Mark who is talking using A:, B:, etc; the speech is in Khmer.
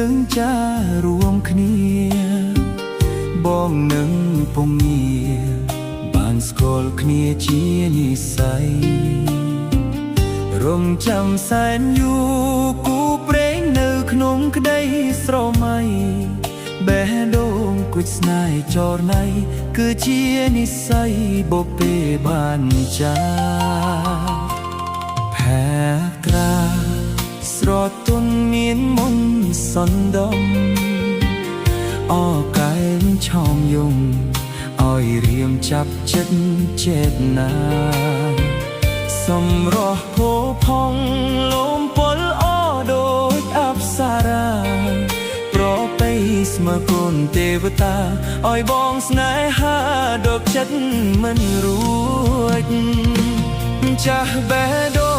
A: យើងចារួមគ្នាបងនឹងពងងារបានស្គាល់គ្នាជានិស្ស័យរំចាំសែនយូរគូព្រេងនៅក្នុងក្តីស្រមៃបេះដូងគួចស្នេហ៍ចរណៃគឺជានិស្ស័យបពេបានចាផែត្រាស្រទន់មានមុនសណ្ដំអកែងឆោមយំឲ្យរៀមចាប់ចិត្តចេតនាសម្រស់ផូផង់លំពលអដូចអប្សរាប្រពៃស្មើគុណទេវតាឲ្យបងស្នេហាដកចិត្តមិនរួចចាស់បេះដូ